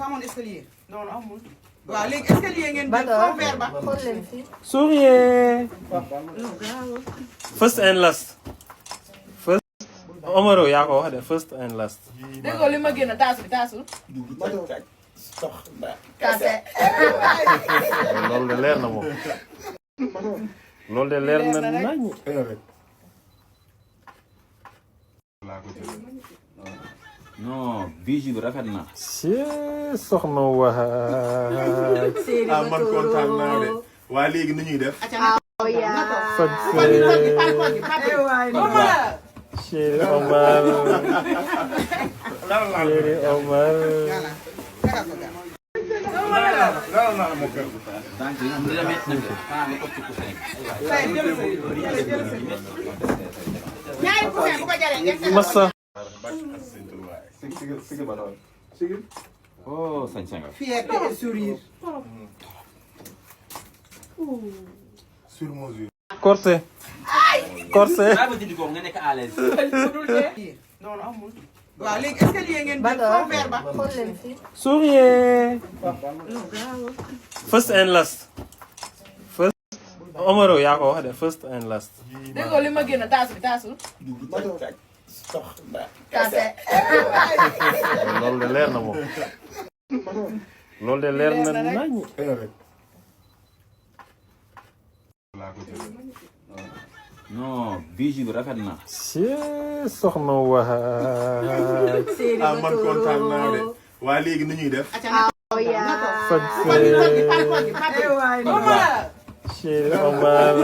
amoon escalier. non amul. waaw léegi escalier ngeen jël foofu weer ba. Souriez. First and last. First. Omaro yaa ko wax de first and last. déggoo li ma génn taasu bi taasul. kase. loolu de leer na moom. loolu de leer na nañ. non bijou bi rafet na. soxna waay. man kontaan naa de waa léegi nu ñuy def. Chéri Omar. Chéri Omar. Massa. oh sañ nga. Fierté et sourire. sur mesure. Corset. Corset. daa ba dindi ko nga nekk à l'aise. non amul. waaw léegi escalier ngeen jël foofu weer ba. Souriez. First and last. First. Omaro yaa ko wax de first and last. déggoo li ma génn taasu bi taasul. kase. loolu de leer na moom. loolu de leer na nañ. non bijou bi rafet na. soxna waay. man kontaan naa de waa léegi nu ñuy def. Chéri Omar.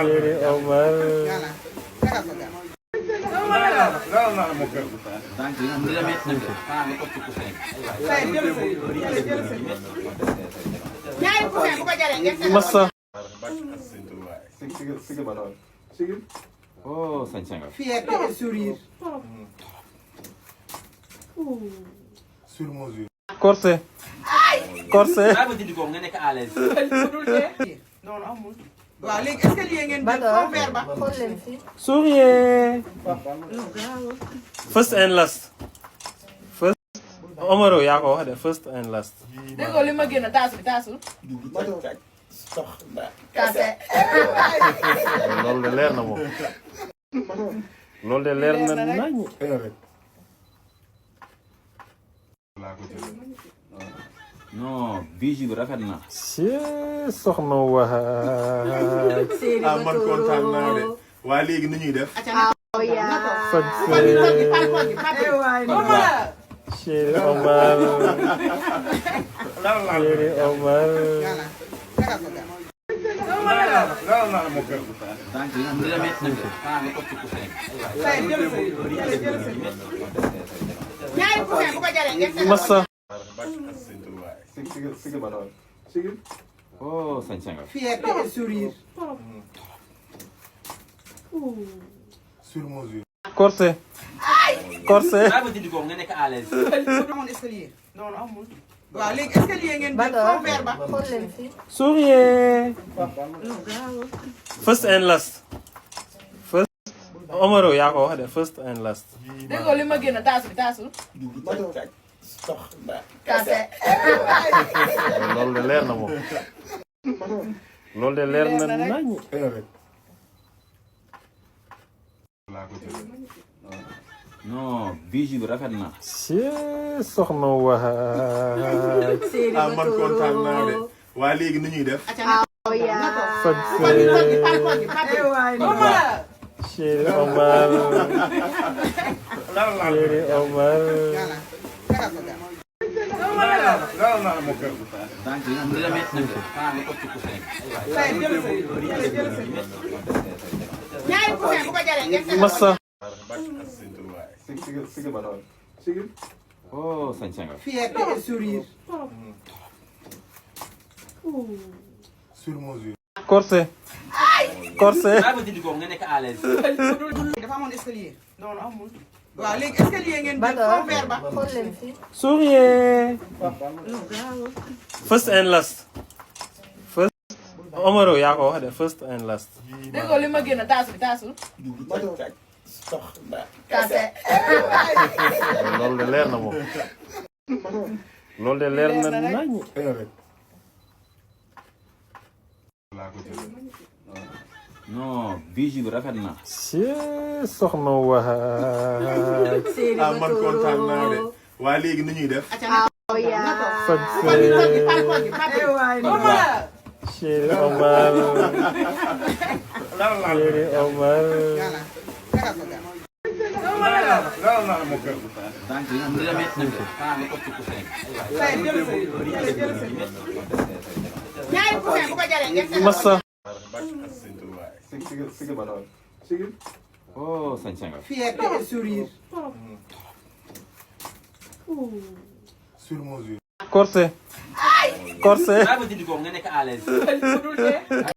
Chéri Omar. Massa. oh sañ nga. Fierté et sourire. sur mesure. Corset. Corset. daa ba dindi ko nga nekk à l'aise. non amul. waaw léegi escalier ngeen jël foofu weer ba. Souriez. First and last. First. Omaro yaa ko wax de first and last. déggoo li ma génn taasu bi taasul. kase. loolu de leer na moom. loolu de leer na nañ. non bijou bi rafet na. soxna waay. man kontaan naa de waa léegi nu ñuy def. Chéri Omar. Chéri Omar. Massa. oh sañ nga. Fierté et sourire. sur mesure. Corset. Corset. daa ba dindi ko nga nekk à l'aise. amoon escalier. non amul. waaw léegi escalier ngeen jël foofu weer ba. Souriez. First and last. First. Omaro yaa ko wax de first and last. déggoo li ma génn taasu bi taasul. kase. loolu de leer na moom. loolu de leer na nañ. non bijou bi rafet na. soxna waay. man kontaan naa de waa léegi nu ñuy def. Chéri Omar. Chéri Omar. Massa. oh sañ nga. Fierté et sourire. sur mesure. Corset. Corset. daa ba dindi ko nga nekk à l'aise. dafa amoon escalier. non amul. waaw léegi escalier ngeen jël foofu weer ba. Souriez. First and last. First. Omaro yaa ko wax de first and last. déggoo li ma génn taasu bi taasul. Kase. loolu de leer na moom. loolu de leer na nañ. non bijou bi rafet na. soxna waay. ah man kontaan naa de waa léegi nu ñuy def. Oh yeah. Chéri Omar. Chéri Omar. tànk yi moom dina métti nag de. xanaa nga ëpp coussin. Massa. oh sañse nga. Fierté et sourire. sur mesure. Corset. Corset. daa ba dindi ko nga nekk à l'aise.